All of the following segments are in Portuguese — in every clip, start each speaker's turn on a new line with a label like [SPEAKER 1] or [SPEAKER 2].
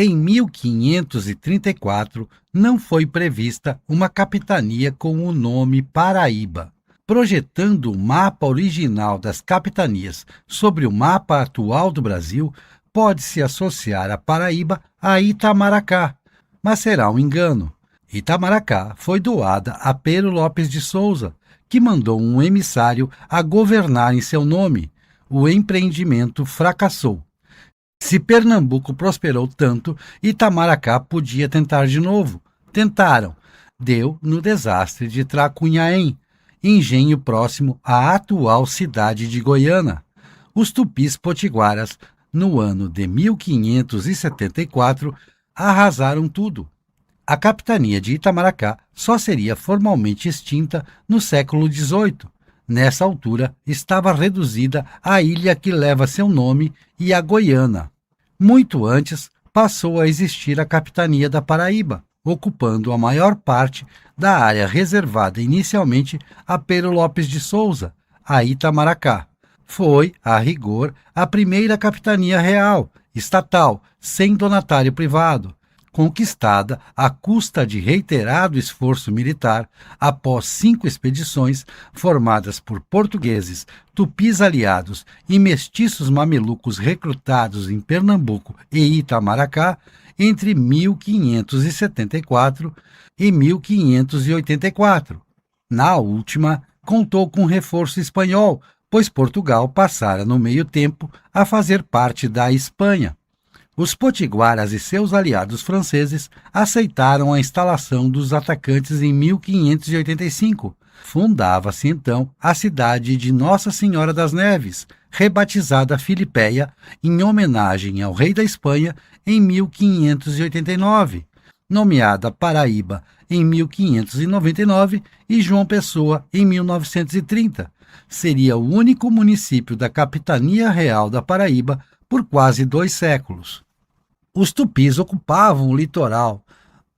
[SPEAKER 1] Em 1534, não foi prevista uma capitania com o nome Paraíba. Projetando o mapa original das capitanias sobre o mapa atual do Brasil, pode-se associar a Paraíba a Itamaracá, mas será um engano. Itamaracá foi doada a Pero Lopes de Souza, que mandou um emissário a governar em seu nome. O empreendimento fracassou. Se Pernambuco prosperou tanto, Itamaracá podia tentar de novo. Tentaram. Deu no desastre de Tracunhaém, engenho próximo à atual cidade de Goiânia. Os tupis potiguaras, no ano de 1574, arrasaram tudo. A capitania de Itamaracá só seria formalmente extinta no século XVIII. Nessa altura, estava reduzida à ilha que leva seu nome e a Goiânia. Muito antes, passou a existir a capitania da Paraíba, ocupando a maior parte da área reservada inicialmente a Pero Lopes de Souza, a Itamaracá. Foi, a rigor, a primeira capitania real, estatal, sem donatário privado, conquistada à custa de reiterado esforço militar após 5 expedições formadas por portugueses, tupis aliados e mestiços mamelucos recrutados em Pernambuco e Itamaracá entre 1574 e 1584. Na última, contou com reforço espanhol, pois Portugal passara no meio tempo a fazer parte da Espanha. Os potiguaras e seus aliados franceses aceitaram a instalação dos atacantes em 1585. Fundava-se então a cidade de Nossa Senhora das Neves, rebatizada Filipéia, em homenagem ao rei da Espanha em 1589, nomeada Paraíba em 1599 e João Pessoa em 1930. Seria o único município da Capitania Real da Paraíba por quase 2 séculos. Os tupis ocupavam o litoral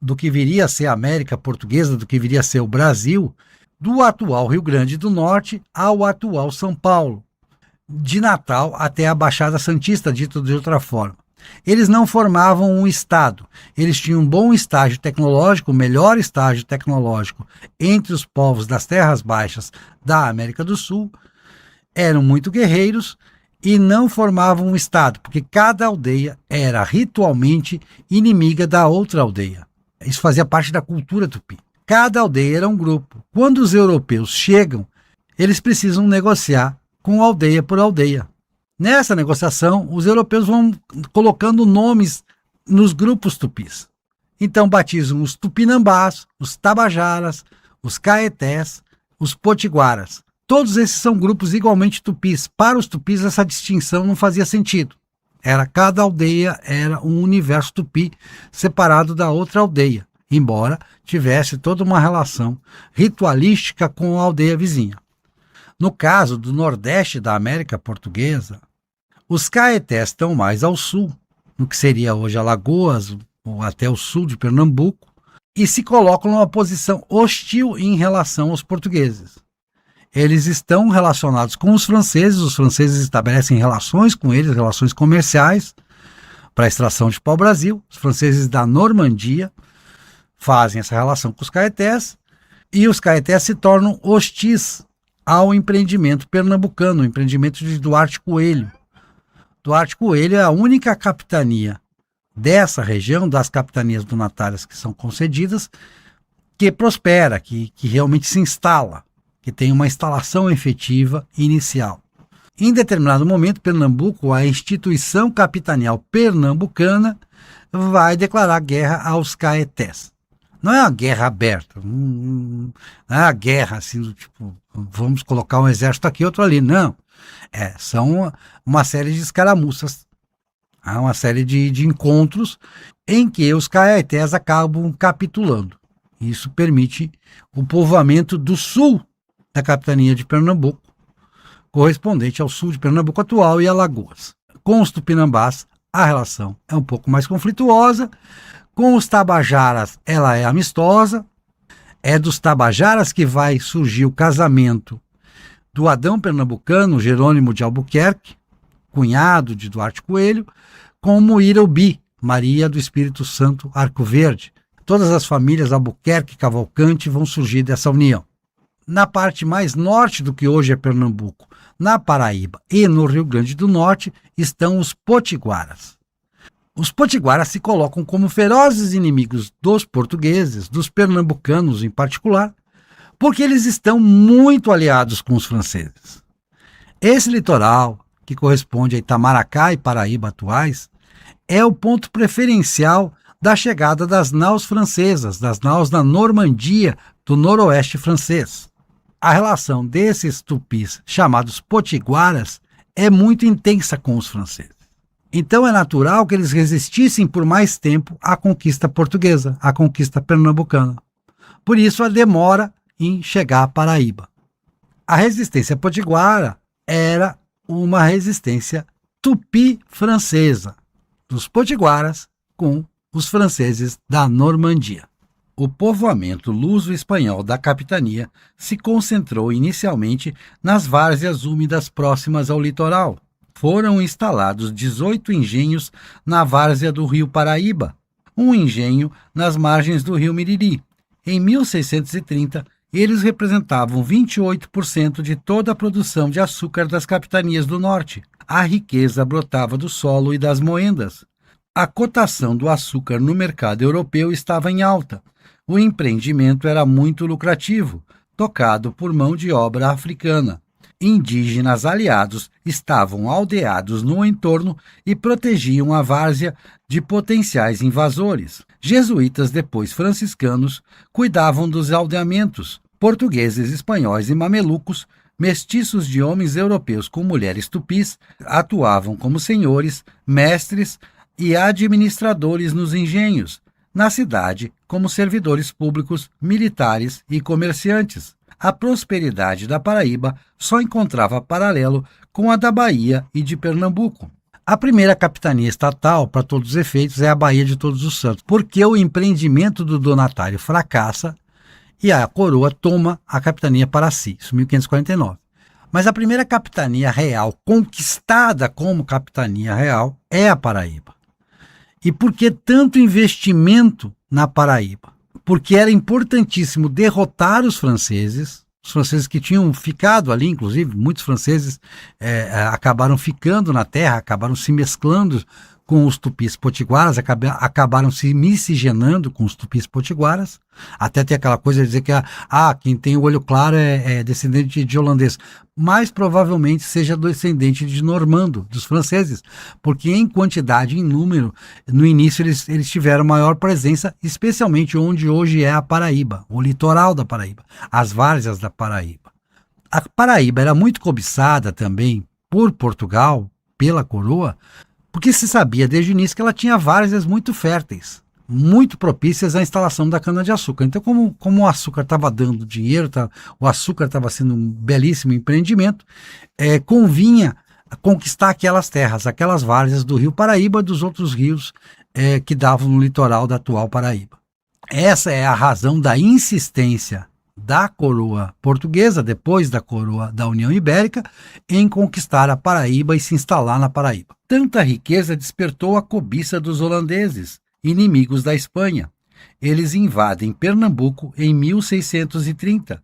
[SPEAKER 1] do que viria a ser a América Portuguesa, do que viria a ser o Brasil, do atual Rio Grande do Norte ao atual São Paulo, de Natal até a Baixada Santista, dito de outra forma. Eles não formavam um estado, eles tinham um bom estágio tecnológico, o melhor estágio tecnológico entre os povos das terras baixas da América do Sul, eram muito guerreiros e não formavam um estado, porque cada aldeia era ritualmente inimiga da outra aldeia. Isso fazia parte da cultura tupi. Cada aldeia era um grupo. Quando os europeus chegam, eles precisam negociar com aldeia por aldeia. Nessa negociação, os europeus vão colocando nomes nos grupos tupis. Então batizam os tupinambás, os tabajaras, os caetés, os potiguaras. Todos esses são grupos igualmente tupis. Para os tupis, essa distinção não fazia sentido. Cada aldeia era um universo tupi separado da outra aldeia, embora tivesse toda uma relação ritualística com a aldeia vizinha. No caso do Nordeste da América Portuguesa, os caetés estão mais ao sul, no que seria hoje Alagoas, ou até o sul de Pernambuco, e se colocam numa posição hostil em relação aos portugueses. Eles estão relacionados com os franceses estabelecem relações com eles, relações comerciais, para a extração de pau-brasil. Os franceses da Normandia fazem essa relação com os caetés, e os caetés se tornam hostis ao empreendimento pernambucano, o empreendimento de Duarte Coelho. Duarte Coelho é a única capitania dessa região, das capitanias donatárias que são concedidas, que prospera, que realmente se instala, que tem uma instalação efetiva inicial. Em determinado momento, Pernambuco, a instituição capitanial pernambucana, vai declarar guerra aos caetés. Não é uma guerra aberta, não é uma guerra assim, tipo, vamos colocar um exército aqui, outro ali, não. São uma série de escaramuças, uma série de encontros em que os caetés acabam capitulando. Isso permite o povoamento do sul da capitania de Pernambuco, correspondente ao sul de Pernambuco atual e Alagoas. Com os tupinambás, a relação é um pouco mais conflituosa. Com os tabajaras, ela é amistosa. É dos tabajaras que vai surgir o casamento do Adão pernambucano, Jerônimo de Albuquerque, cunhado de Duarte Coelho, com Muíra Ubi. Maria do Espírito Santo Arco Verde. Todas as famílias Albuquerque e Cavalcante vão surgir dessa união. Na parte mais norte do que hoje é Pernambuco, na Paraíba e no Rio Grande do Norte, estão os potiguaras. Os potiguaras se colocam como ferozes inimigos dos portugueses, dos pernambucanos em particular, porque eles estão muito aliados com os franceses. Esse litoral, que corresponde a Itamaracá e Paraíba atuais, é o ponto preferencial da chegada das naus francesas, das naus da Normandia, do noroeste francês. A relação desses tupis, chamados potiguaras, é muito intensa com os franceses. Então é natural que eles resistissem por mais tempo à conquista portuguesa, à conquista pernambucana. Por isso a demora em chegar à Paraíba. A resistência potiguara era uma resistência tupi-francesa, dos potiguaras com os franceses da Normandia. O povoamento luso-espanhol da capitania se concentrou inicialmente nas várzeas úmidas próximas ao litoral. Foram instalados 18 engenhos na várzea do rio Paraíba, um engenho nas margens do rio Miriri. Em 1630, eles representavam 28% de toda a produção de açúcar das capitanias do norte. A riqueza brotava do solo e das moendas. A cotação do açúcar no mercado europeu estava em alta. O empreendimento era muito lucrativo, tocado por mão de obra africana. Indígenas aliados estavam aldeados no entorno e protegiam a várzea de potenciais invasores. Jesuítas, depois franciscanos, cuidavam dos aldeamentos. Portugueses, espanhóis e mamelucos, mestiços de homens europeus com mulheres tupis, atuavam como senhores, mestres e administradores nos engenhos, na cidade como servidores públicos, militares e comerciantes. A prosperidade da Paraíba só encontrava paralelo com a da Bahia e de Pernambuco. A primeira capitania estatal, para todos os efeitos, é a Baía de Todos os Santos, porque o empreendimento do donatário fracassa e a coroa toma a capitania para si, isso em 1549. Mas a primeira capitania real, conquistada como capitania real, é a Paraíba. E por que tanto investimento na Paraíba? Porque era importantíssimo derrotar os franceses que tinham ficado ali, inclusive muitos franceses acabaram ficando na terra, acabaram se mesclando com os tupis potiguaras, acabaram se miscigenando com os tupis potiguaras, até tem aquela coisa de dizer que quem tem o olho claro é descendente de holandês, mas provavelmente seja descendente de normando, dos franceses, porque em quantidade, em número, no início eles tiveram maior presença, especialmente onde hoje é a Paraíba, o litoral da Paraíba, as várzeas da Paraíba. A Paraíba era muito cobiçada também por Portugal, pela coroa, porque se sabia desde o início que ela tinha várzeas muito férteis, muito propícias à instalação da cana-de-açúcar. Então, como o açúcar estava dando dinheiro, o açúcar estava sendo um belíssimo empreendimento, convinha conquistar aquelas terras, aquelas várzeas do rio Paraíba, dos outros rios que davam no litoral da atual Paraíba. Essa é a razão da insistência da coroa portuguesa, depois da coroa da União Ibérica, em conquistar a Paraíba e se instalar na Paraíba. Tanta riqueza despertou a cobiça dos holandeses, inimigos da Espanha. Eles invadem Pernambuco em 1630.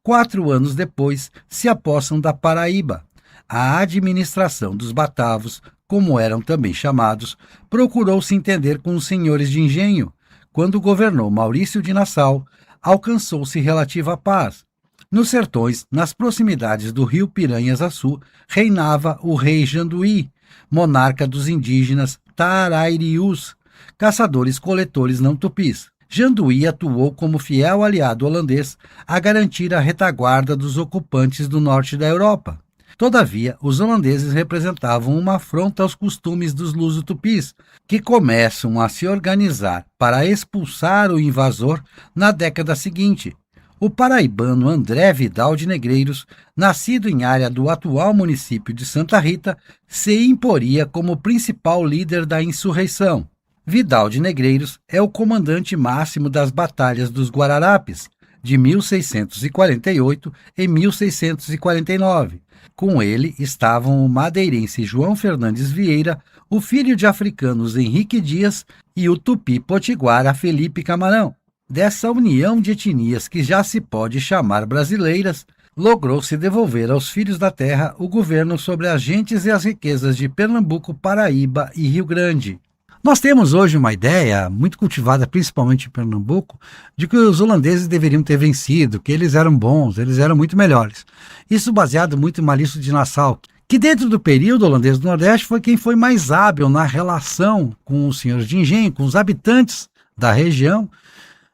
[SPEAKER 1] 4 anos depois, se apossam da Paraíba. A administração dos batavos, como eram também chamados, procurou se entender com os senhores de engenho. Quando governou Maurício de Nassau, alcançou-se relativa paz. Nos sertões, nas proximidades do rio Piranhas-Açu, reinava o rei Janduí, monarca dos indígenas Tarairiús, caçadores-coletores não tupis. Janduí atuou como fiel aliado holandês a garantir a retaguarda dos ocupantes do norte da Europa. Todavia, os holandeses representavam uma afronta aos costumes dos luso-tupis, que começam a se organizar para expulsar o invasor na década seguinte. O paraibano André Vidal de Negreiros, nascido em área do atual município de Santa Rita, se imporia como principal líder da insurreição. Vidal de Negreiros é o comandante máximo das batalhas dos Guararapes, de 1648 e 1649. Com ele estavam o madeirense João Fernandes Vieira, o filho de africanos Henrique Dias e o tupi-potiguara Felipe Camarão. Dessa união de etnias que já se pode chamar brasileiras, logrou-se devolver aos filhos da terra o governo sobre as gentes e as riquezas de Pernambuco, Paraíba e Rio Grande. Nós temos hoje uma ideia, muito cultivada principalmente em Pernambuco, de que os holandeses deveriam ter vencido, que eles eram bons, eles eram muito melhores. Isso baseado muito em Malício de Nassau, que dentro do período holandês do Nordeste foi quem foi mais hábil na relação com os senhores de engenho, com os habitantes da região,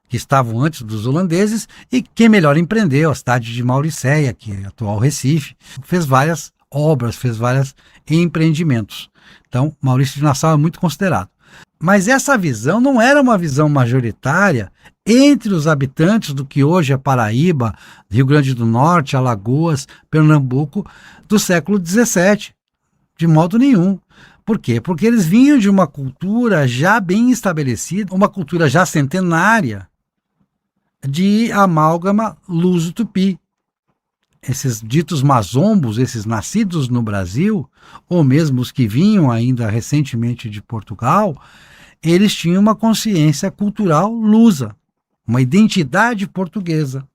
[SPEAKER 1] que estavam antes dos holandeses, e quem melhor empreendeu a cidade de Mauricéia, que é a atual Recife, fez várias obras, fez vários empreendimentos. Então, Maurício de Nassau é muito considerado. Mas essa visão não era uma visão majoritária entre os habitantes do que hoje é Paraíba, Rio Grande do Norte, Alagoas, Pernambuco, do século XVII, de modo nenhum. Por quê? Porque eles vinham de uma cultura já bem estabelecida, uma cultura já centenária, de amálgama luso-tupi. Esses ditos mazombos, esses nascidos no Brasil, ou mesmo os que vinham ainda recentemente de Portugal, eles tinham uma consciência cultural lusa, uma identidade portuguesa.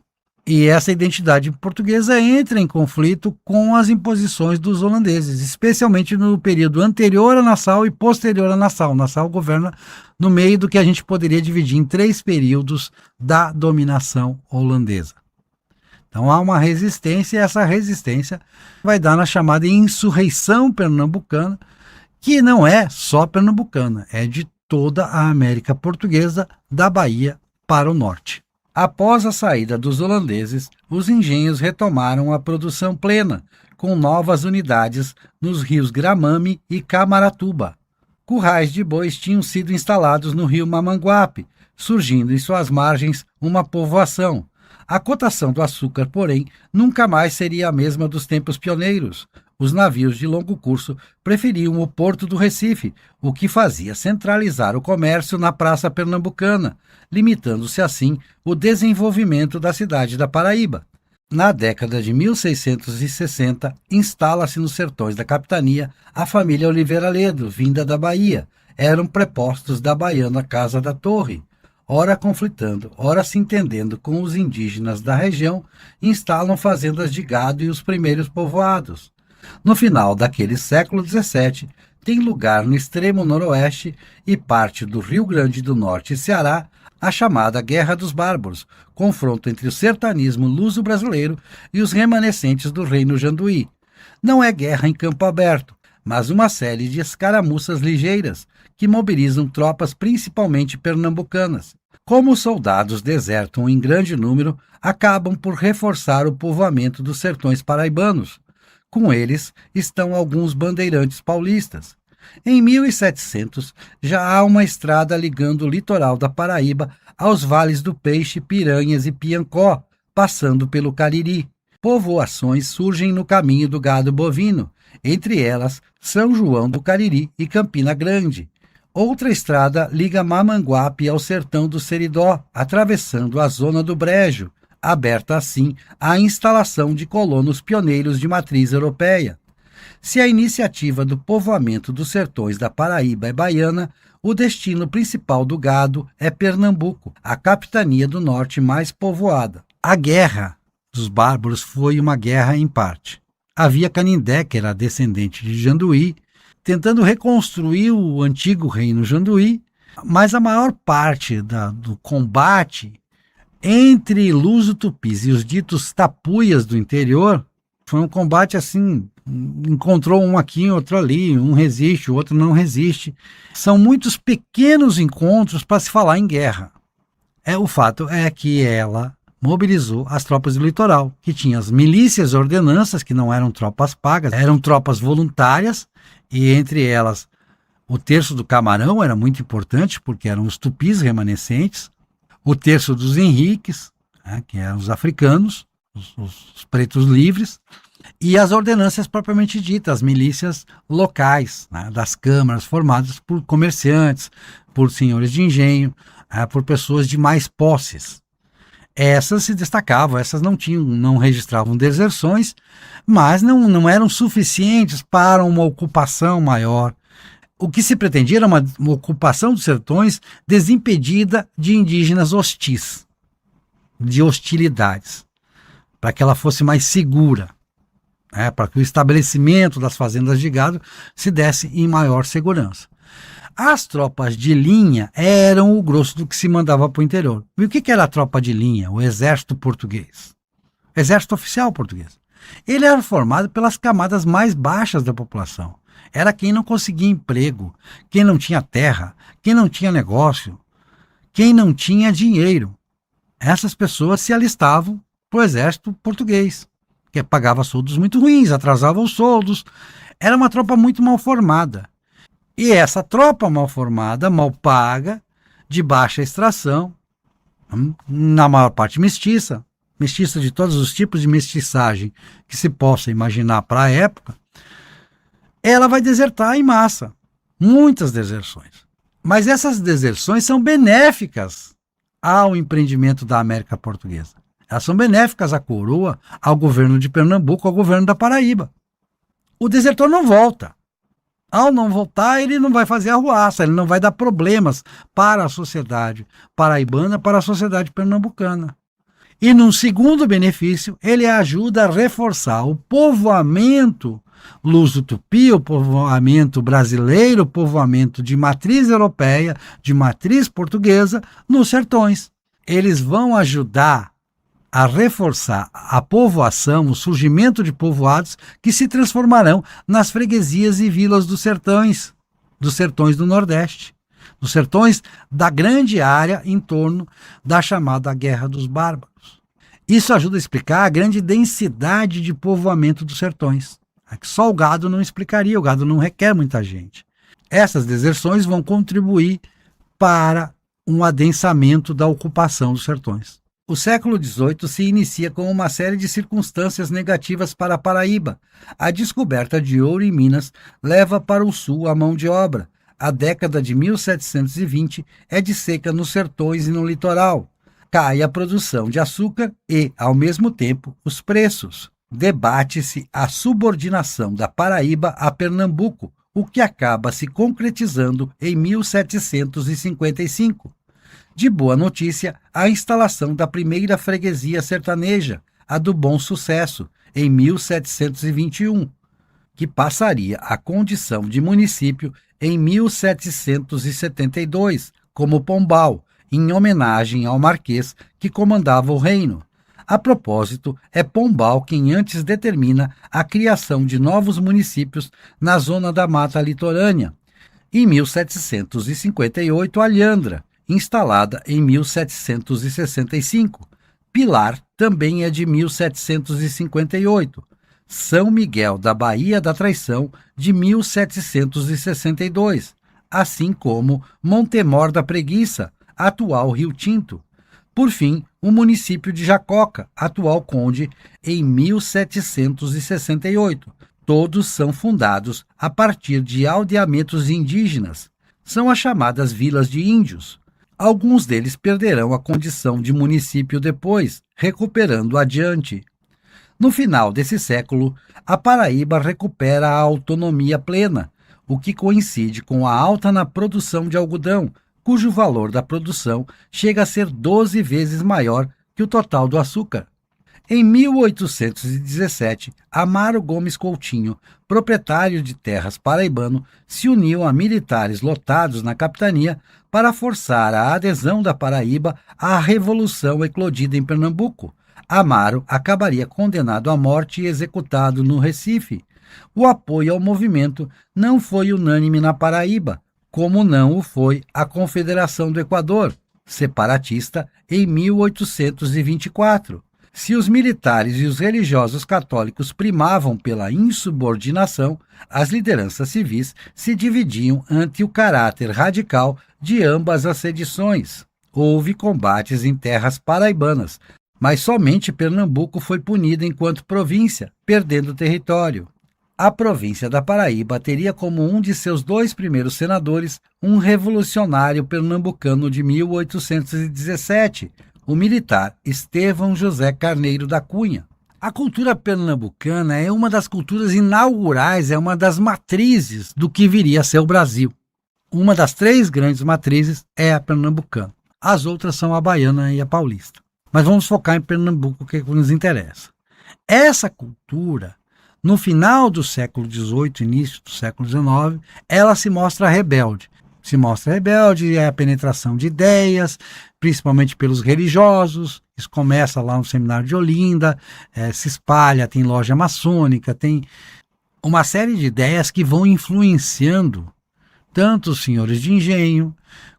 [SPEAKER 1] E essa identidade portuguesa entra em conflito com as imposições dos holandeses, especialmente no período anterior a Nassau e posterior a Nassau. Nassau governa no meio do que a gente poderia dividir em 3 períodos da dominação holandesa. Então há uma resistência, e essa resistência vai dar na chamada insurreição pernambucana, que não é só pernambucana, é de toda a América Portuguesa, da Bahia para o norte. Após a saída dos holandeses, os engenhos retomaram a produção plena, com novas unidades nos rios Gramame e Camaratuba. Currais de bois tinham sido instalados no rio Mamanguape, surgindo em suas margens uma povoação. A cotação do açúcar, porém, nunca mais seria a mesma dos tempos pioneiros. Os navios de longo curso preferiam o porto do Recife, o que fazia centralizar o comércio na Praça Pernambucana, limitando-se assim o desenvolvimento da cidade da Paraíba. Na década de 1660, instala-se nos sertões da capitania a família Oliveira Ledo, vinda da Bahia. Eram prepostos da baiana Casa da Torre. Ora conflitando, ora se entendendo com os indígenas da região, instalam fazendas de gado e os primeiros povoados. No final daquele século XVII, tem lugar no extremo noroeste e parte do Rio Grande do Norte e Ceará a chamada Guerra dos Bárbaros, confronto entre o sertanismo luso-brasileiro e os remanescentes do reino Janduí. Não é guerra em campo aberto, mas uma série de escaramuças ligeiras que mobilizam tropas principalmente pernambucanas. Como os soldados desertam em grande número, acabam por reforçar o povoamento dos sertões paraibanos. Com eles estão alguns bandeirantes paulistas. Em 1700, já há uma estrada ligando o litoral da Paraíba aos vales do Peixe, Piranhas e Piancó, passando pelo Cariri. Povoações surgem no caminho do gado bovino, entre elas São João do Cariri e Campina Grande. Outra estrada liga Mamanguape ao sertão do Seridó, atravessando a zona do Brejo, aberta assim à instalação de colonos pioneiros de matriz europeia. Se a iniciativa do povoamento dos sertões da Paraíba é baiana, o destino principal do gado é Pernambuco, a capitania do norte mais povoada. A guerra dos bárbaros foi uma guerra em parte. Havia Canindé, que era descendente de Janduí, tentando reconstruir o antigo reino Janduí, mas a maior parte do combate entre luso-tupis e os ditos tapuias do interior foi um combate assim, encontrou um aqui, outro ali, um resiste, o outro não resiste. São muitos pequenos encontros para se falar em guerra. O fato é que ela mobilizou as tropas do litoral, que tinham as milícias e ordenanças, que não eram tropas pagas, eram tropas voluntárias, e entre elas o terço do Camarão era muito importante, porque eram os tupis remanescentes, o terço dos Henriques, que eram os africanos, os pretos livres, e as ordenanças propriamente ditas, as milícias locais, das câmaras formadas por comerciantes, por senhores de engenho, por pessoas de mais posses. Essas se destacavam, essas não registravam deserções, mas não eram suficientes para uma ocupação maior. O que se pretendia era uma ocupação dos sertões desimpedida de indígenas hostis, de hostilidades, para que ela fosse mais segura, para que o estabelecimento das fazendas de gado se desse em maior segurança. As tropas de linha eram o grosso do que se mandava para o interior. E o que era a tropa de linha? O exército português. Exército oficial português. Ele era formado pelas camadas mais baixas da população. Era quem não conseguia emprego, quem não tinha terra, quem não tinha negócio, quem não tinha dinheiro. Essas pessoas se alistavam para o exército português, que pagava soldos muito ruins, atrasava os soldos. Era uma tropa muito mal formada. E essa tropa mal formada, mal paga, de baixa extração, na maior parte mestiça de todos os tipos de mestiçagem que se possa imaginar para a época, ela vai desertar em massa. Muitas deserções. Mas essas deserções são benéficas ao empreendimento da América Portuguesa. Elas são benéficas à coroa, ao governo de Pernambuco, ao governo da Paraíba. O desertor não volta. Ao não voltar, ele não vai fazer arruaça, ele não vai dar problemas para a sociedade paraibana, para a sociedade pernambucana. E num segundo benefício, ele ajuda a reforçar o povoamento luso-tupi, o povoamento brasileiro, o povoamento de matriz europeia, de matriz portuguesa, nos sertões. Eles vão ajudar a reforçar a povoação, o surgimento de povoados que se transformarão nas freguesias e vilas dos sertões do Nordeste, dos sertões da grande área em torno da chamada Guerra dos Bárbaros. Isso ajuda a explicar a grande densidade de povoamento dos sertões. Só o gado não explicaria, o gado não requer muita gente. Essas deserções vão contribuir para um adensamento da ocupação dos sertões. O século XVIII se inicia com uma série de circunstâncias negativas para a Paraíba. A descoberta de ouro em Minas leva para o sul a mão de obra. A década de 1720 é de seca nos sertões e no litoral. Cai a produção de açúcar e, ao mesmo tempo, os preços. Debate-se a subordinação da Paraíba a Pernambuco, o que acaba se concretizando em 1755. De boa notícia, a instalação da primeira freguesia sertaneja, a do Bom Sucesso, em 1721, que passaria à condição de município em 1772, como Pombal, em homenagem ao marquês que comandava o reino. A propósito, é Pombal quem antes determina a criação de novos municípios na zona da mata litorânea. Em 1758, Alhandra, instalada em 1765. Pilar também é de 1758. São Miguel da Baía da Traição, de 1762, assim como Montemor da Preguiça, atual Rio Tinto. Por fim, o município de Jacoca, atual Conde, em 1768. Todos são fundados a partir de aldeamentos indígenas. São as chamadas vilas de índios. Alguns deles perderão a condição de município depois, recuperando adiante. No final desse século, a Paraíba recupera a autonomia plena, o que coincide com a alta na produção de algodão, cujo valor da produção chega a ser 12 vezes maior que o total do açúcar. Em 1817, Amaro Gomes Coutinho, proprietário de terras paraibano, se uniu a militares lotados na capitania para forçar a adesão da Paraíba à revolução eclodida em Pernambuco. Amaro acabaria condenado à morte e executado no Recife. O apoio ao movimento não foi unânime na Paraíba, como não o foi a Confederação do Equador, separatista, em 1824. Se os militares e os religiosos católicos primavam pela insubordinação, as lideranças civis se dividiam ante o caráter radical de ambas as sedições. Houve combates em terras paraibanas, mas somente Pernambuco foi punida enquanto província, perdendo território. A província da Paraíba teria como um de seus 2 primeiros senadores um revolucionário pernambucano de 1817, o militar Estevão José Carneiro da Cunha. A cultura pernambucana é uma das culturas inaugurais, é uma das matrizes do que viria a ser o Brasil. Uma das 3 grandes matrizes é a pernambucana. As outras são a baiana e a paulista. Mas vamos focar em Pernambuco, que é o que nos interessa. Essa cultura, no final do século XVIII, início do século XIX, ela se mostra rebelde. É a penetração de ideias, principalmente pelos religiosos. Isso começa lá no Seminário de Olinda, se espalha, tem loja maçônica, tem uma série de ideias que vão influenciando tanto os senhores de engenho,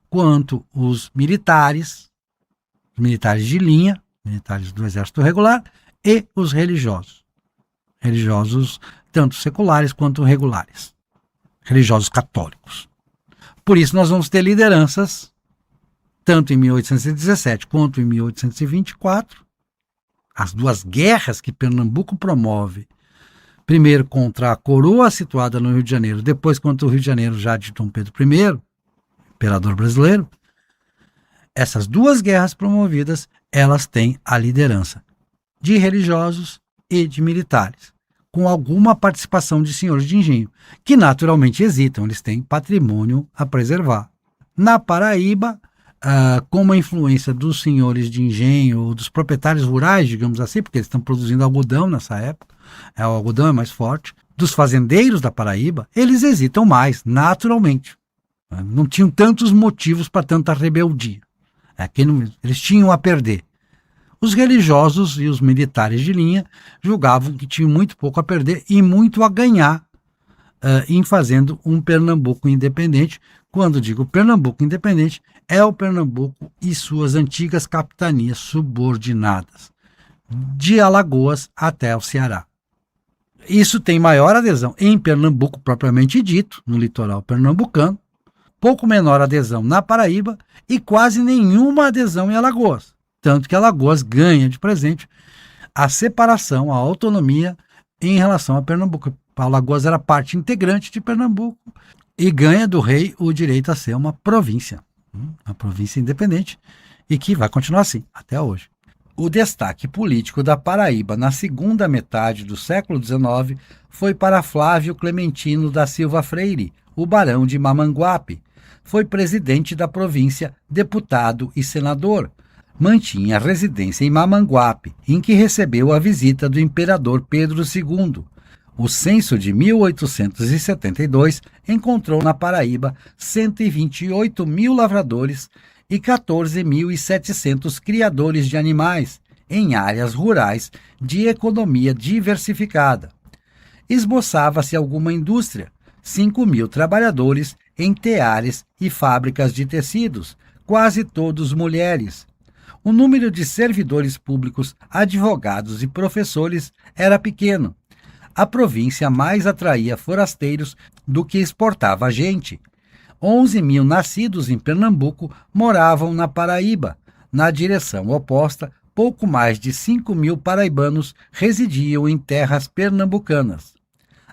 [SPEAKER 1] quanto os militares de linha, militares do Exército Regular, e os religiosos. Religiosos tanto seculares quanto regulares. Religiosos católicos. Por isso nós vamos ter lideranças, tanto em 1817 quanto em 1824, as 2 guerras que Pernambuco promove, primeiro contra a coroa situada no Rio de Janeiro, depois contra o Rio de Janeiro já de Dom Pedro I, imperador brasileiro. Essas 2 guerras promovidas, elas têm a liderança de religiosos e de militares, com alguma participação de senhores de engenho, que naturalmente hesitam, eles têm patrimônio a preservar. Na Paraíba, como a influência dos senhores de engenho, dos proprietários rurais, digamos assim, porque eles estão produzindo algodão nessa época, o algodão é mais forte, dos fazendeiros da Paraíba, eles hesitam mais, naturalmente. Não tinham tantos motivos para tanta rebeldia. Eles tinham a perder. Os religiosos e os militares de linha julgavam que tinham muito pouco a perder e muito a ganhar em fazendo um Pernambuco independente. Quando digo Pernambuco independente, é o Pernambuco e suas antigas capitanias subordinadas, de Alagoas até o Ceará. Isso tem maior adesão em Pernambuco propriamente dito, no litoral pernambucano, pouco menor adesão na Paraíba e quase nenhuma adesão em Alagoas. Tanto que Alagoas ganha de presente a separação, a autonomia em relação a Pernambuco. Alagoas era parte integrante de Pernambuco e ganha do rei o direito a ser uma província independente e que vai continuar assim até hoje. O destaque político da Paraíba na segunda metade do século XIX foi para Flávio Clementino da Silva Freire, o barão de Mamanguape. Foi presidente da província, deputado e senador. Mantinha residência em Mamanguape, em que recebeu a visita do imperador Pedro II. O censo de 1872 encontrou na Paraíba 128 mil lavradores e 14.700 criadores de animais, em áreas rurais de economia diversificada. Esboçava-se alguma indústria, 5.000 trabalhadores em teares e fábricas de tecidos, quase todos mulheres. O número de servidores públicos, advogados e professores era pequeno. A província mais atraía forasteiros do que exportava gente. 11.000 nascidos em Pernambuco moravam na Paraíba. Na direção oposta, pouco mais de 5.000 paraibanos residiam em terras pernambucanas.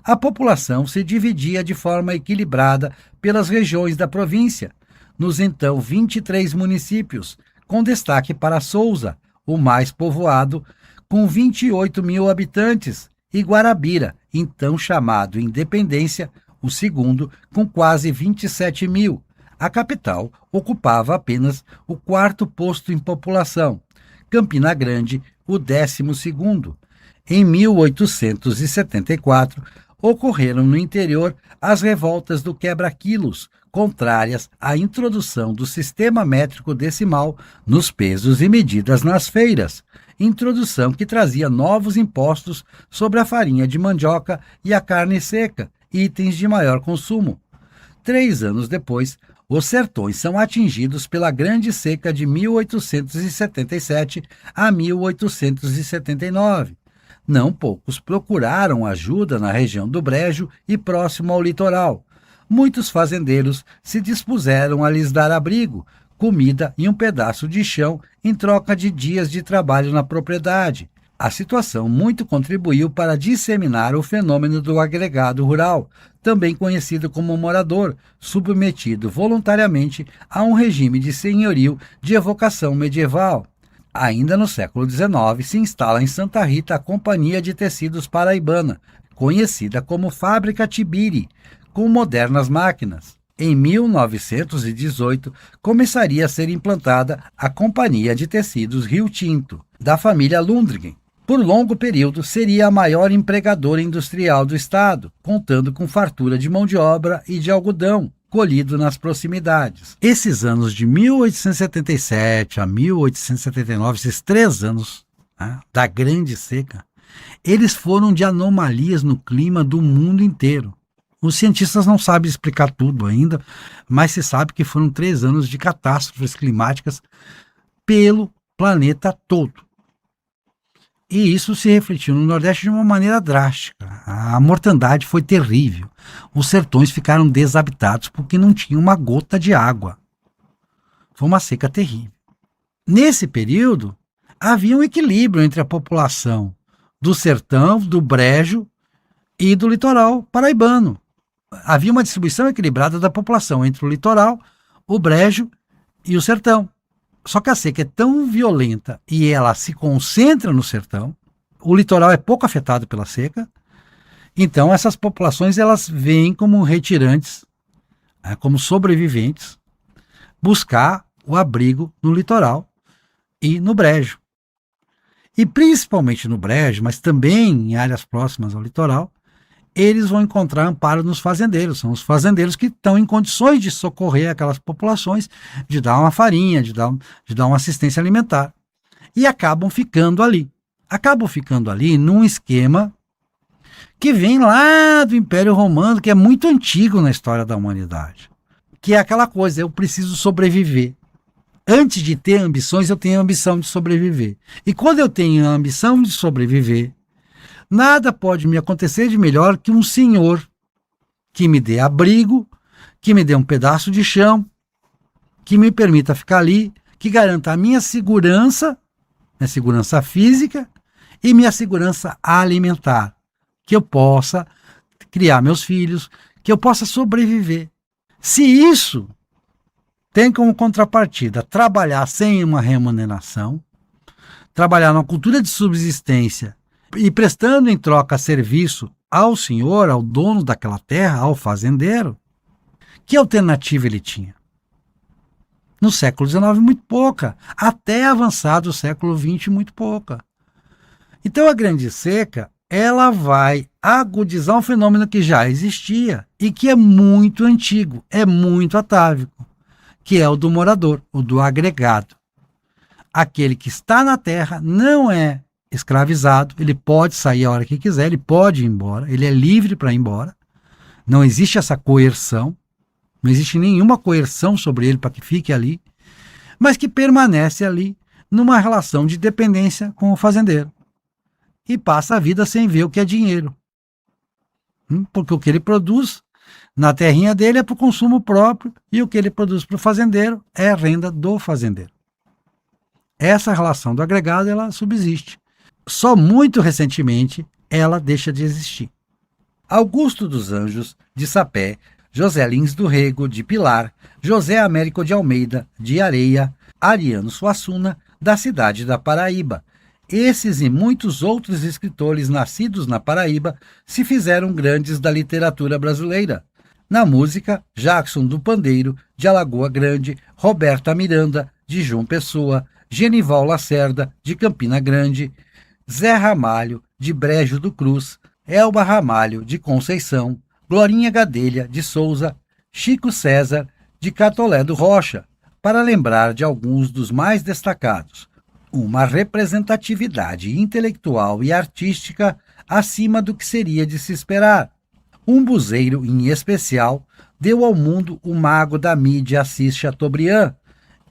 [SPEAKER 1] A população se dividia de forma equilibrada pelas regiões da província, nos então 23 municípios, com destaque para Sousa, o mais povoado, com 28.000 habitantes, e Guarabira, então chamado Independência, o segundo, com quase 27.000. A capital ocupava apenas o 4º posto em população. Campina Grande, o 12º. Em 1874, ocorreram no interior as revoltas do quebra-quilos, contrárias à introdução do sistema métrico decimal nos pesos e medidas nas feiras, introdução que trazia novos impostos sobre a farinha de mandioca e a carne seca, itens de maior consumo. 3 anos depois, os sertões são atingidos pela Grande Seca de 1877 a 1879. Não poucos procuraram ajuda na região do Brejo e próximo ao litoral. Muitos fazendeiros se dispuseram a lhes dar abrigo, comida e um pedaço de chão em troca de dias de trabalho na propriedade. A situação muito contribuiu para disseminar o fenômeno do agregado rural, também conhecido como morador, submetido voluntariamente a um regime de senhorio de evocação medieval. Ainda no século XIX, se instala em Santa Rita a Companhia de Tecidos Paraibana, conhecida como Fábrica Tibiri, com modernas máquinas. Em 1918, começaria a ser implantada a Companhia de Tecidos Rio Tinto, da família Lundgren. Por longo período, seria a maior empregadora industrial do estado, contando com fartura de mão de obra e de algodão, colhido nas proximidades. Esses anos de 1877 a 1879, esses 3 anos, né, da Grande Seca, eles foram de anomalias no clima do mundo inteiro. Os cientistas não sabem explicar tudo ainda, mas se sabe que foram 3 anos de catástrofes climáticas pelo planeta todo. E isso se refletiu no Nordeste de uma maneira drástica. A mortandade foi terrível. Os sertões ficaram desabitados porque não tinha uma gota de água. Foi uma seca terrível. Nesse período, havia um equilíbrio entre a população do sertão, do brejo e do litoral paraibano. Havia uma distribuição equilibrada da população entre o litoral, o brejo e o sertão. Só que a seca é tão violenta e ela se concentra no sertão, o litoral é pouco afetado pela seca, então essas populações elas vêm como retirantes, como sobreviventes, buscar o abrigo no litoral e no brejo. E principalmente no brejo, mas também em áreas próximas ao litoral, eles vão encontrar amparo nos fazendeiros. São os fazendeiros que estão em condições de socorrer aquelas populações, de dar uma farinha, de dar uma assistência alimentar. E acabam ficando ali. Acabam ficando ali num esquema que vem lá do Império Romano, que é muito antigo na história da humanidade. Que é aquela coisa, eu preciso sobreviver. Antes de ter ambições, eu tenho a ambição de sobreviver. E quando eu tenho a ambição de sobreviver, nada pode me acontecer de melhor que um senhor que me dê abrigo, que me dê um pedaço de chão, que me permita ficar ali, que garanta a minha segurança, minha segurança física e minha segurança alimentar, que eu possa criar meus filhos, que eu possa sobreviver. Se isso tem como contrapartida trabalhar sem uma remuneração, trabalhar numa cultura de subsistência e prestando em troca serviço ao senhor, ao dono daquela terra, ao fazendeiro, que alternativa ele tinha? No século XIX, muito pouca. Até avançado o século XX, muito pouca. Então a Grande Seca, ela vai agudizar um fenômeno que já existia e que é muito antigo, é muito atávico, que é o do morador, o do agregado. Aquele que está na terra não é escravizado, ele pode sair a hora que quiser, ele pode ir embora, ele é livre para ir embora. Não existe essa coerção, não existe nenhuma coerção sobre ele para que fique ali, mas que permanece ali numa relação de dependência com o fazendeiro. E passa a vida sem ver o que é dinheiro. Porque o que ele produz na terrinha dele é para o consumo próprio e o que ele produz para o fazendeiro é a renda do fazendeiro. Essa relação do agregado, ela subsiste. Só muito recentemente ela deixa de existir. Augusto dos Anjos, de Sapé, José Lins do Rego, de Pilar, José Américo de Almeida, de Areia, Ariano Suassuna, da cidade da Paraíba. Esses e muitos outros escritores nascidos na Paraíba se fizeram grandes da literatura brasileira. Na música, Jackson do Pandeiro, de Alagoa Grande, Roberta Miranda, de João Pessoa, Genival Lacerda, de Campina Grande, Zé Ramalho, de Brejo do Cruz, Elba Ramalho, de Conceição, Glorinha Gadelha, de Souza, Chico César, de Catolé do Rocha, para lembrar de alguns dos mais destacados. Uma representatividade intelectual e artística acima do que seria de se esperar. Um buzeiro, em especial, deu ao mundo o mago da mídia Assis Chateaubriand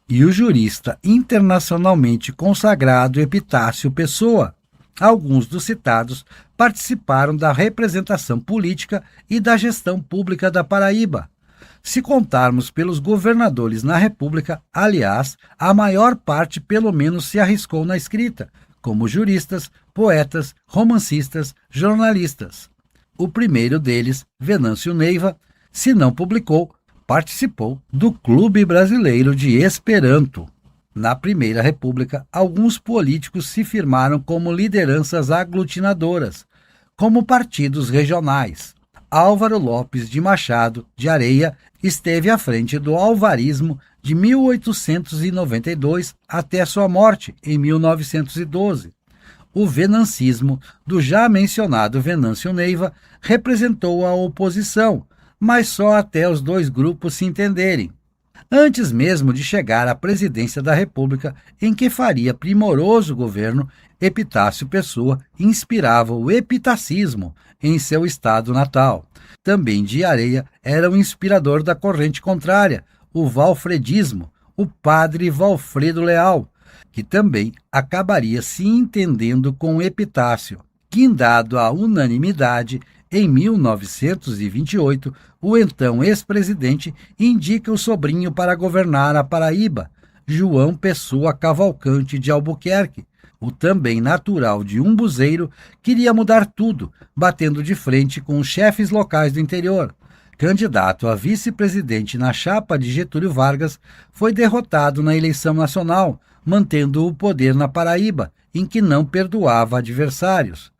[SPEAKER 1] e o jurista internacionalmente consagrado Epitácio Pessoa. Alguns dos citados participaram da representação política e da gestão pública da Paraíba. Se contarmos pelos governadores na República, aliás, a maior parte pelo menos se arriscou na escrita, como juristas, poetas, romancistas, jornalistas. O primeiro deles, Venâncio Neiva, se não publicou, participou do Clube Brasileiro de Esperanto. Na Primeira República, alguns políticos se firmaram como lideranças aglutinadoras, como partidos regionais. Álvaro Lopes de Machado de Areia esteve à frente do alvarismo de 1892 até sua morte, em 1912. O venancismo, do já mencionado Venâncio Neiva, representou a oposição, mas só até os dois grupos se entenderem. Antes mesmo de chegar à presidência da República, em que faria primoroso governo, Epitácio Pessoa inspirava o epitacismo em seu estado natal. Também de Areia era o inspirador da corrente contrária, o valfredismo, o padre Valfredo Leal, que também acabaria se entendendo com Epitácio. Guindado à unanimidade, em 1928, o então ex-presidente indica o sobrinho para governar a Paraíba, João Pessoa Cavalcante de Albuquerque. O também natural de Umbuzeiro queria mudar tudo, batendo de frente com os chefes locais do interior. Candidato a vice-presidente na chapa de Getúlio Vargas, foi derrotado na eleição nacional, mantendo o poder na Paraíba, em que não perdoava adversários.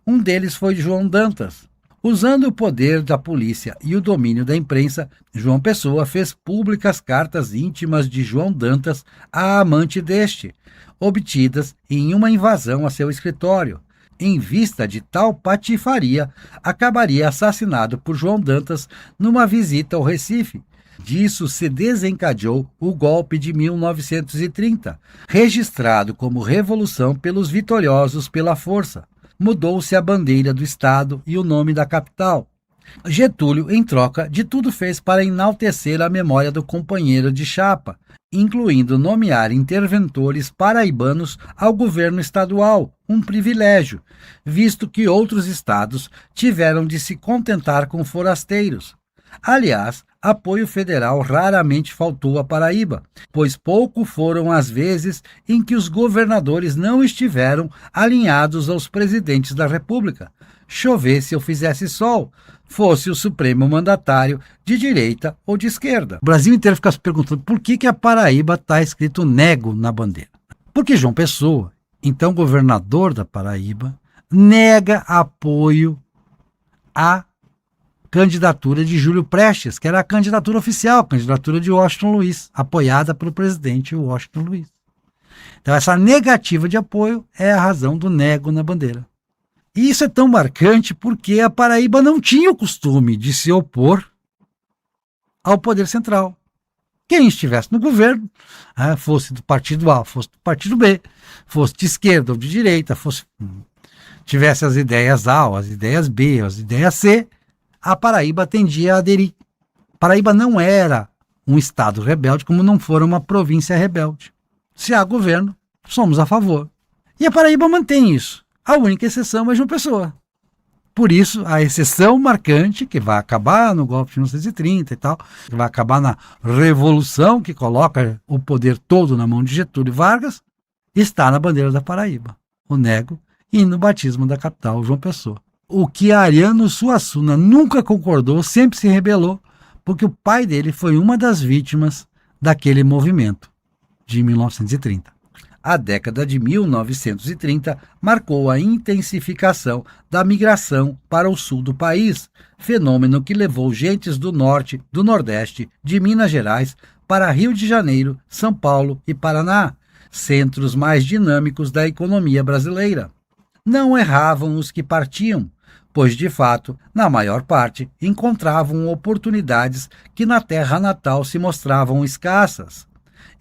[SPEAKER 1] Um deles foi João Dantas. Usando o poder da polícia e o domínio da imprensa, João Pessoa fez públicas cartas íntimas de João Dantas à amante deste, obtidas em uma invasão a seu escritório. Em vista de tal patifaria, acabaria assassinado por João Dantas numa visita ao Recife. Disso se desencadeou o golpe de 1930, registrado como revolução pelos vitoriosos pela força. Mudou-se a bandeira do Estado e o nome da capital. Getúlio, em troca, de tudo fez para enaltecer a memória do companheiro de chapa, incluindo nomear interventores paraibanos ao governo estadual, um privilégio, visto que outros estados tiveram de se contentar com forasteiros. Aliás, apoio federal raramente faltou à Paraíba, pois pouco foram as vezes em que os governadores não estiveram alinhados aos presidentes da República. Chovesse ou fizesse sol, fosse o supremo mandatário de direita ou de esquerda. O Brasil inteiro fica se perguntando por que a Paraíba está escrito nego na bandeira. Porque João Pessoa, então governador da Paraíba, nega apoio à candidatura de Júlio Prestes, que era a candidatura oficial, a candidatura de Washington Luiz, apoiada pelo presidente Washington Luiz. Então essa negativa de apoio é a razão do nego na bandeira. E isso é tão marcante porque a Paraíba não tinha o costume de se opor ao poder central. Quem estivesse no governo, fosse do partido A, fosse do partido B, fosse de esquerda ou de direita, tivesse as ideias A, ou as ideias B, ou as ideias C, a Paraíba tendia a aderir. Paraíba não era um estado rebelde, como não for uma província rebelde. Se há governo, somos a favor. E a Paraíba mantém isso. A única exceção é João Pessoa. Por isso, a exceção marcante, que vai acabar no golpe de 1930 e tal, que vai acabar na revolução que coloca o poder todo na mão de Getúlio Vargas, está na bandeira da Paraíba, o nego, e no batismo da capital, João Pessoa. O que Ariano Suassuna nunca concordou, sempre se rebelou, porque o pai dele foi uma das vítimas daquele movimento de 1930. A década de 1930 marcou a intensificação da migração para o sul do país, fenômeno que levou gentes do norte, do nordeste, de Minas Gerais para Rio de Janeiro, São Paulo e Paraná, centros mais dinâmicos da economia brasileira. Não erravam os que partiam, pois, de fato, na maior parte, encontravam oportunidades que na terra natal se mostravam escassas.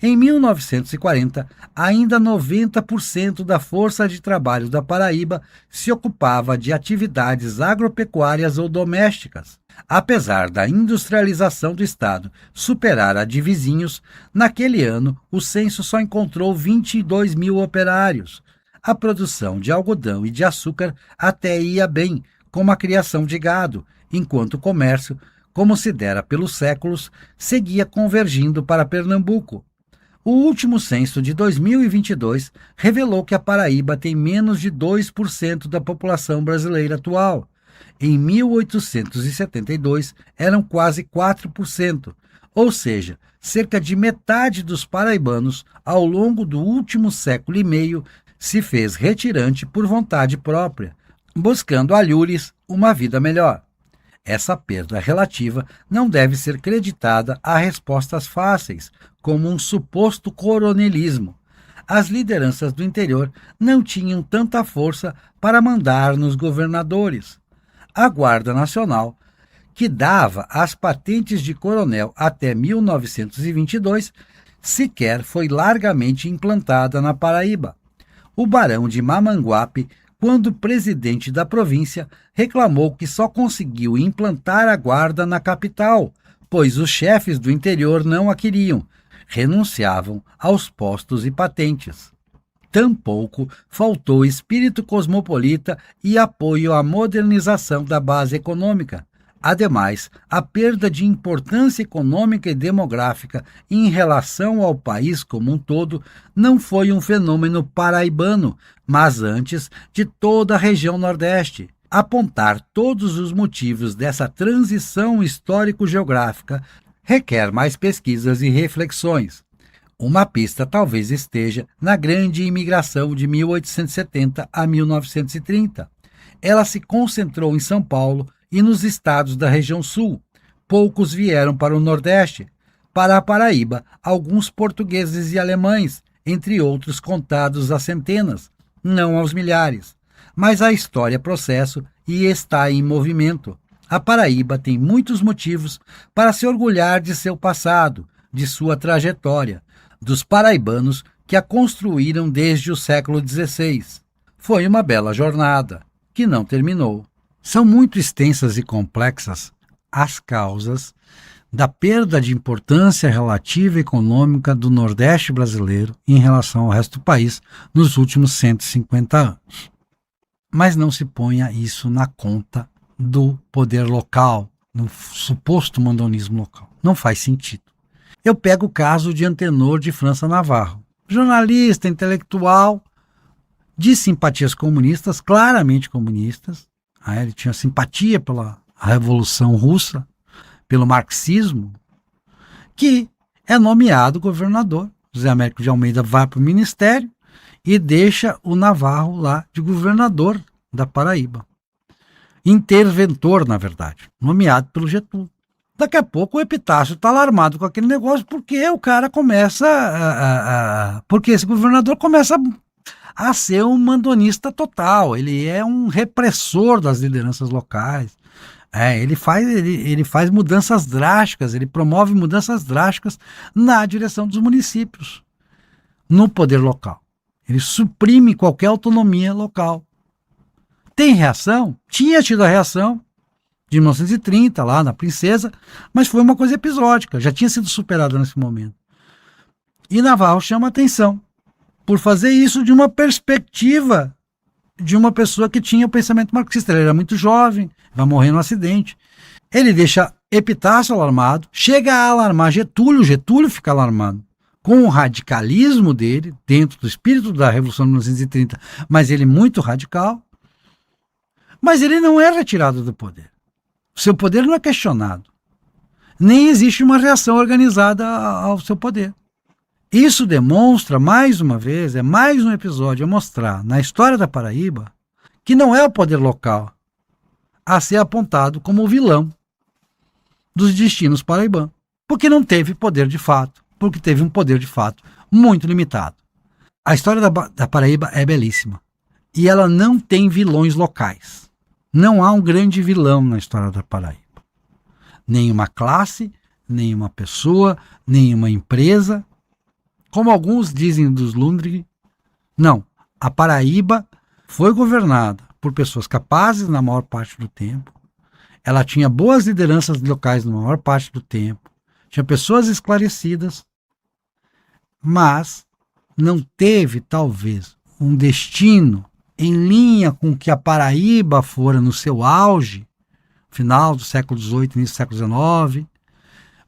[SPEAKER 1] Em 1940, ainda 90% da força de trabalho da Paraíba se ocupava de atividades agropecuárias ou domésticas. Apesar da industrialização do estado superar a de vizinhos, naquele ano o censo só encontrou 22 mil operários. A produção de algodão e de açúcar até ia bem, como a criação de gado, enquanto o comércio, como se dera pelos séculos, seguia convergindo para Pernambuco. O último censo de 2022 revelou que a Paraíba tem menos de 2% da população brasileira atual. Em 1872, eram quase 4%, ou seja, cerca de metade dos paraibanos, ao longo do último século e meio, se fez retirante por vontade própria, buscando alhures uma vida melhor. Essa perda relativa não deve ser creditada a respostas fáceis, como um suposto coronelismo. As lideranças do interior não tinham tanta força para mandar nos governadores. A Guarda Nacional, que dava as patentes de coronel até 1922, sequer foi largamente implantada na Paraíba. O barão de Mamanguape, quando presidente da província, reclamou que só conseguiu implantar a guarda na capital, pois os chefes do interior não a queriam, renunciavam aos postos e patentes. Tampouco faltou espírito cosmopolita e apoio à modernização da base econômica. Ademais, a perda de importância econômica e demográfica em relação ao país como um todo não foi um fenômeno paraibano, mas antes de toda a região Nordeste. Apontar todos os motivos dessa transição histórico-geográfica requer mais pesquisas e reflexões. Uma pista talvez esteja na grande imigração de 1870 a 1930. Ela se concentrou em São Paulo e nos estados da região sul. Poucos vieram para o Nordeste. Para a Paraíba, alguns portugueses e alemães, entre outros contados a centenas, não aos milhares. Mas a história é processo e está em movimento. A Paraíba tem muitos motivos para se orgulhar de seu passado, de sua trajetória, dos paraibanos que a construíram desde o século XVI. Foi uma bela jornada, que não terminou. São muito extensas e complexas as causas da perda de importância relativa econômica do Nordeste brasileiro em relação ao resto do país nos últimos 150 anos. Mas não se ponha isso na conta do poder local, no suposto mandonismo local. Não faz sentido. Eu pego o caso de Antenor de França Navarro, jornalista, intelectual, de simpatias comunistas, claramente comunistas. Ele tinha simpatia pela Revolução Russa, pelo marxismo, que é nomeado governador. José Américo de Almeida vai para o ministério e deixa o Navarro lá de governador da Paraíba. Interventor, na verdade, nomeado pelo Getúlio. Daqui a pouco o Epitácio está alarmado com aquele negócio porque o cara começa porque esse governador começa a ser um mandonista total. Ele é um repressor das lideranças locais. Ele faz mudanças drásticas, ele promove mudanças drásticas na direção dos municípios, no poder local. Ele suprime qualquer autonomia local. Tem reação? Tinha tido a reação de 1930, lá na Princesa, mas foi uma coisa episódica, já tinha sido superada nesse momento. E Navarro chama atenção por fazer isso de uma perspectiva de uma pessoa que tinha o pensamento marxista. Ele era muito jovem, vai morrer no acidente. Ele deixa Epitácio alarmado, chega a alarmar Getúlio fica alarmado com o radicalismo dele, dentro do espírito da Revolução de 1930, mas ele muito radical. Mas ele não é retirado do poder. Seu poder não é questionado. Nem existe uma reação organizada ao seu poder. Isso demonstra, mais uma vez, é mais um episódio a mostrar na história da Paraíba que não é o poder local a ser apontado como o vilão dos destinos paraibanos, porque não teve poder de fato, porque teve um poder de fato muito limitado. A história da Paraíba é belíssima e ela não tem vilões locais. Não há um grande vilão na história da Paraíba. Nenhuma classe, nenhuma pessoa, nenhuma empresa. Como alguns dizem dos Lundgren, não. A Paraíba foi governada por pessoas capazes na maior parte do tempo. Ela tinha boas lideranças locais na maior parte do tempo. Tinha pessoas esclarecidas. Mas não teve, talvez, um destino em linha com o que a Paraíba fora no seu auge, final do século XVIII, início do século XIX,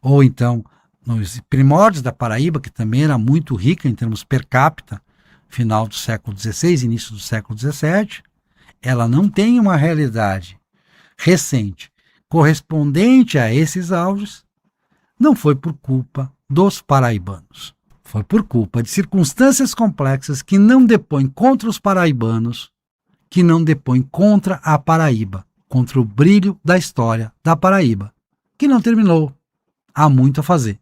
[SPEAKER 1] ou então nos primórdios da Paraíba, que também era muito rica em termos per capita, final do século XVI, início do século XVII, ela não tem uma realidade recente correspondente a esses auges, não foi por culpa dos paraibanos. Foi por culpa de circunstâncias complexas que não depõem contra os paraibanos, que não depõem contra a Paraíba, contra o brilho da história da Paraíba, que não terminou. Há muito a fazer.